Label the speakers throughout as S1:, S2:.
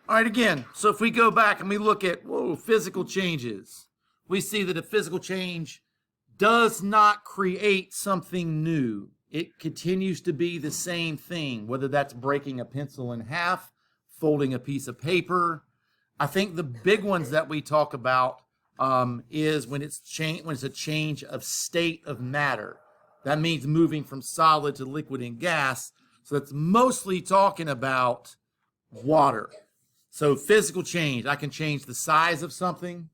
S1: All right, again, so if we go back and we look at, physical changes, we see that a physical change does not create something new. It continues to be the same thing, whether that's breaking a pencil in half, folding a piece of paper. I think the big ones that we talk about is when it's a change of state of matter. That means moving from solid to liquid and gas. So that's mostly talking about water. So physical change, I can change the size of something,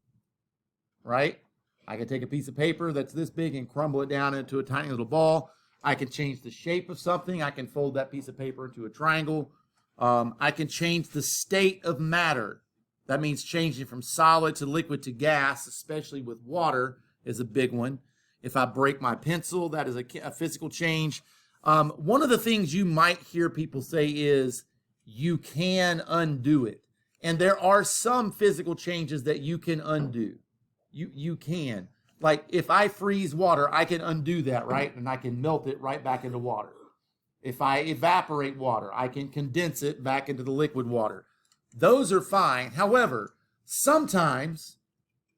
S1: right? I can take a piece of paper that's this big and crumble it down into a tiny little ball. I can change the shape of something. I can fold that piece of paper into a triangle. I can change the state of matter. That means changing from solid to liquid to gas, especially with water, is a big one. If I break my pencil, that is a physical change. One of the things you might hear people say is you can undo it. And there are some physical changes that you can undo. You can. Like if I freeze water, I can undo that, right? And I can melt it right back into water. If I evaporate water, I can condense it back into the liquid water. Those are fine. However, sometimes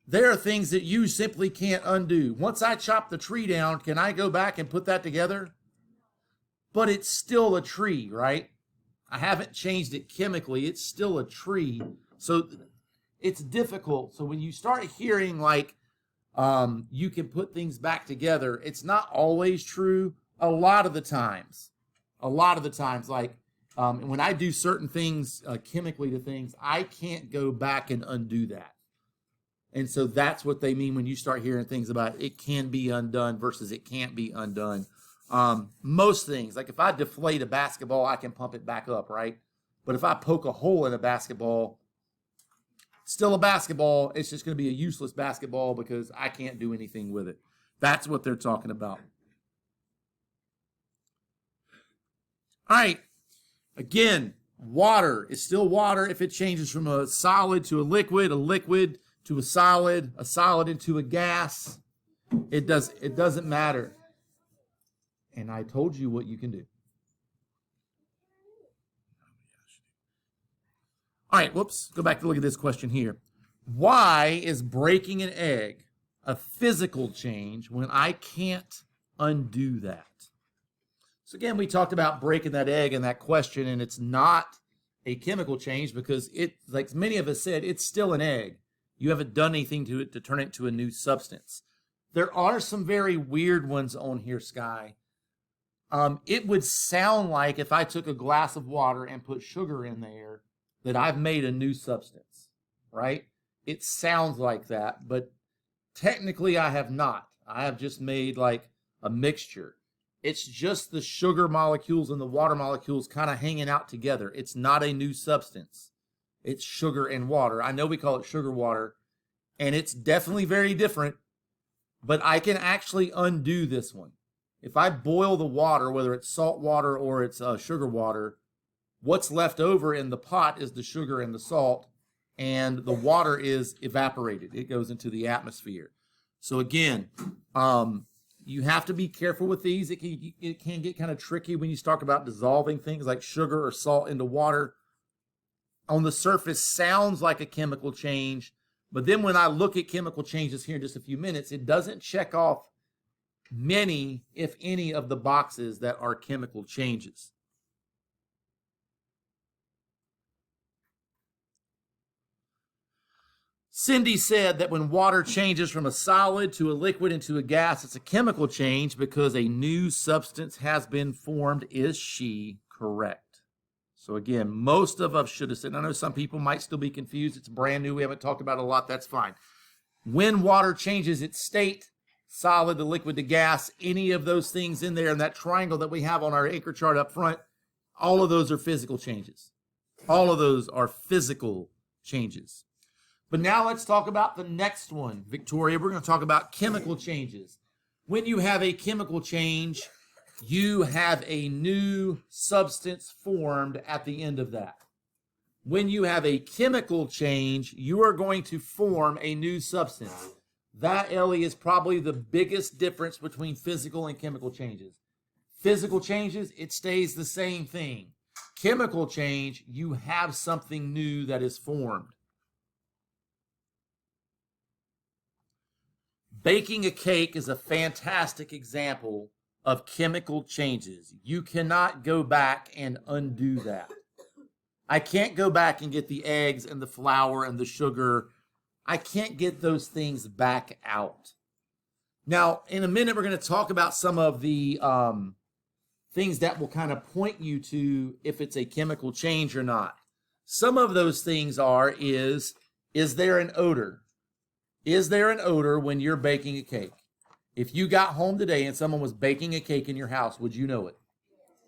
S1: there are things that you simply can't undo. Once I chop the tree down, can I go back and put that together? But it's still a tree, right? I haven't changed it chemically. It's still a tree. So it's difficult. So when you start hearing like you can put things back together, it's not always true. A lot of the times, like when I do certain things chemically to things, I can't go back and undo that. And so that's what they mean when you start hearing things about it can be undone versus it can't be undone. Most things, like if I deflate a basketball, I can pump it back up, right? But if I poke a hole in a basketball, still a basketball, it's just going to be a useless basketball because I can't do anything with it. That's what they're talking about. All right. Again, water is still water if it changes from a solid to a liquid to a solid into a gas. It doesn't matter. And I told you what you can do. All right, go back to look at this question here. Why is breaking an egg a physical change when I can't undo that? So again, we talked about breaking that egg in that question, and it's not a chemical change because it, like many of us said, it's still an egg. You haven't done anything to it to turn it into a new substance. There are some very weird ones on here, Sky. It would sound like if I took a glass of water and put sugar in there, that I've made a new substance, right? It sounds like that, but technically I have not. I have just made like a mixture. It's just the sugar molecules and the water molecules kind of hanging out together. It's not a new substance. It's sugar and water. I know we call it sugar water, and it's definitely very different, but I can actually undo this one. If I boil the water, whether it's salt water or it's sugar water, what's left over in the pot is the sugar and the salt, and the water is evaporated. It goes into the atmosphere. So again, you have to be careful with these. It can get kind of tricky when you talk about dissolving things like sugar or salt into water. On the surface, sounds like a chemical change, but then when I look at chemical changes here in just a few minutes, it doesn't check off many, if any, of the boxes that are chemical changes. Cindy said that when water changes from a solid to a liquid into a gas, it's a chemical change because a new substance has been formed. Is she correct? So again, most of us should have said, I know some people might still be confused. It's brand new. We haven't talked about it a lot. That's fine. When water changes its state, solid to liquid to gas, any of those things in there in that triangle that we have on our anchor chart up front, all of those are physical changes. All of those are physical changes. But now let's talk about the next one, Victoria. We're going to talk about chemical changes. When you have a chemical change, you have a new substance formed at the end of that. When you have a chemical change, you are going to form a new substance. That, Ellie, is probably the biggest difference between physical and chemical changes. Physical changes, it stays the same thing. Chemical change, you have something new that is formed. Baking a cake is a fantastic example of chemical changes. You cannot go back and undo that. I can't go back and get the eggs and the flour and the sugar. I can't get those things back out. Now, in a minute, we're going to talk about some of the things that will kind of point you to if it's a chemical change or not. Some of those things is there an odor? Is there an odor when you're baking a cake? If you got home today and someone was baking a cake in your house, would you know it?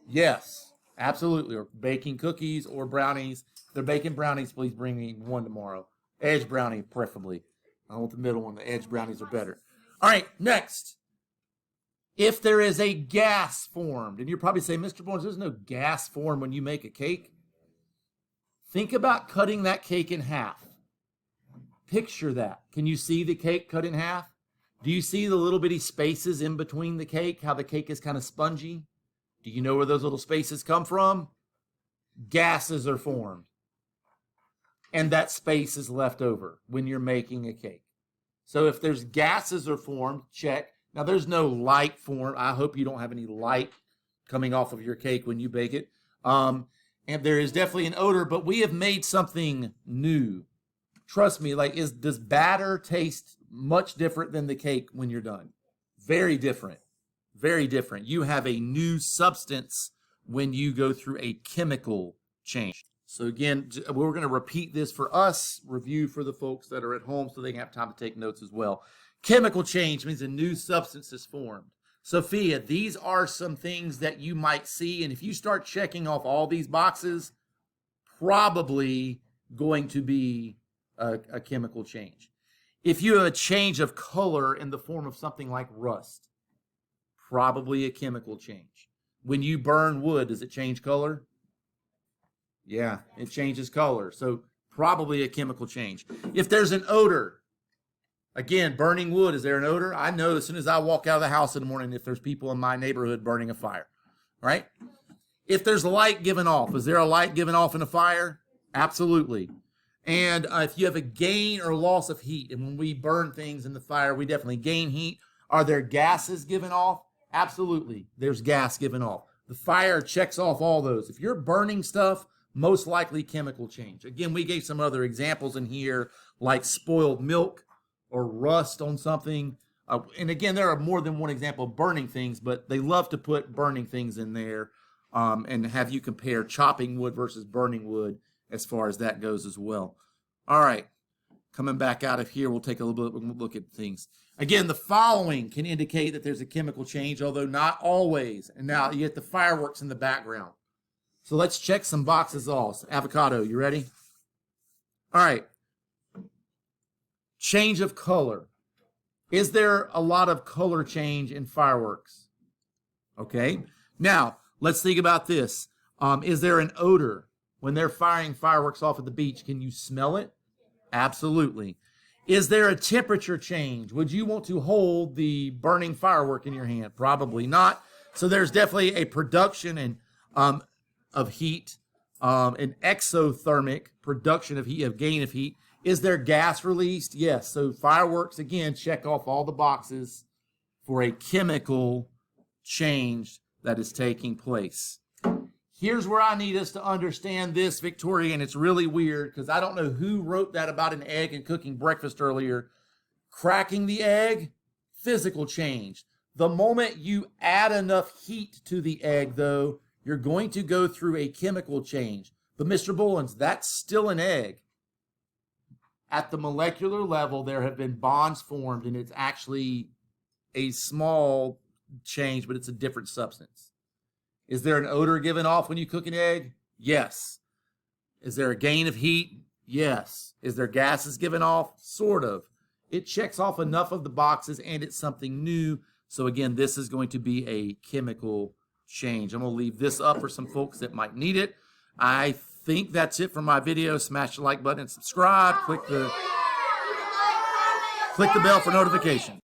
S1: Yes, absolutely. Or baking cookies or brownies. If they're baking brownies, please bring me one tomorrow. Edge brownie, preferably. I want the middle one. The edge brownies are better. All right, next. If there is a gas formed, and you're probably saying, Mr. Barnes, there's no gas formed when you make a cake. Think about cutting that cake in half. Picture that. Can you see the cake cut in half? Do you see the little bitty spaces in between the cake, how the cake is kind of spongy? Do you know where those little spaces come from? Gases are formed. And that space is left over when you're making a cake. So if there's gases are formed, check. Now there's no light formed. I hope you don't have any light coming off of your cake when you bake it. And there is definitely an odor, but we have made something new. Trust me, does batter taste much different than the cake when you're done? Very different. Very different. You have a new substance when you go through a chemical change. So again, we're going to repeat this for us, review for the folks that are at home so they can have time to take notes as well. Chemical change means a new substance is formed. Sophia, these are some things that you might see, and if you start checking off all these boxes, probably going to be a chemical change. If you have a change of color in the form of something like rust, probably a chemical change. When you burn wood, does it change color? Yeah, it changes color. So probably a chemical change. If there's an odor, again, burning wood, is there an odor? I know as soon as I walk out of the house in the morning if there's people in my neighborhood burning a fire, right? If there's light given off, is there a light given off in a fire? Absolutely. And if you have a gain or loss of heat, and when we burn things in the fire, we definitely gain heat. Are there gases given off? Absolutely. There's gas given off. The fire checks off all those. If you're burning stuff, most likely chemical change. Again, we gave some other examples in here, like spoiled milk or rust on something. And again, there are more than one example of burning things, but they love to put burning things in there and have you compare chopping wood versus burning wood as far as that goes as well. All right, coming back out of here, we'll take a little bit look at things. Again, the following can indicate that there's a chemical change, although not always. And now you get the fireworks in the background. So let's check some boxes off. Avocado, you ready? All right. Change of color. Is there a lot of color change in fireworks? Okay. Now, let's think about this. Is there an odor? When they're firing fireworks off at the beach, can you smell it? Absolutely. Is there a temperature change? Would you want to hold the burning firework in your hand? Probably not. So there's definitely a production and of heat, an exothermic production of heat, of gain of heat. Is there gas released? Yes. So fireworks, again, check off all the boxes for a chemical change that is taking place. Here's where I need us to understand this, Victoria, and it's really weird because I don't know who wrote that about an egg and cooking breakfast earlier. Cracking the egg, physical change. The moment you add enough heat to the egg, though, you're going to go through a chemical change. But Mr. Bullens, that's still an egg. At the molecular level, there have been bonds formed, and it's actually a small change, but it's a different substance. Is there an odor given off when you cook an egg? Yes. Is there a gain of heat? Yes. Is there gases given off? Sort of. It checks off enough of the boxes, and it's something new. So again, this is going to be a chemical change. I'm going to leave this up for some folks that might need it. I think that's it for my video. Smash the like button and subscribe. Click the bell for notification.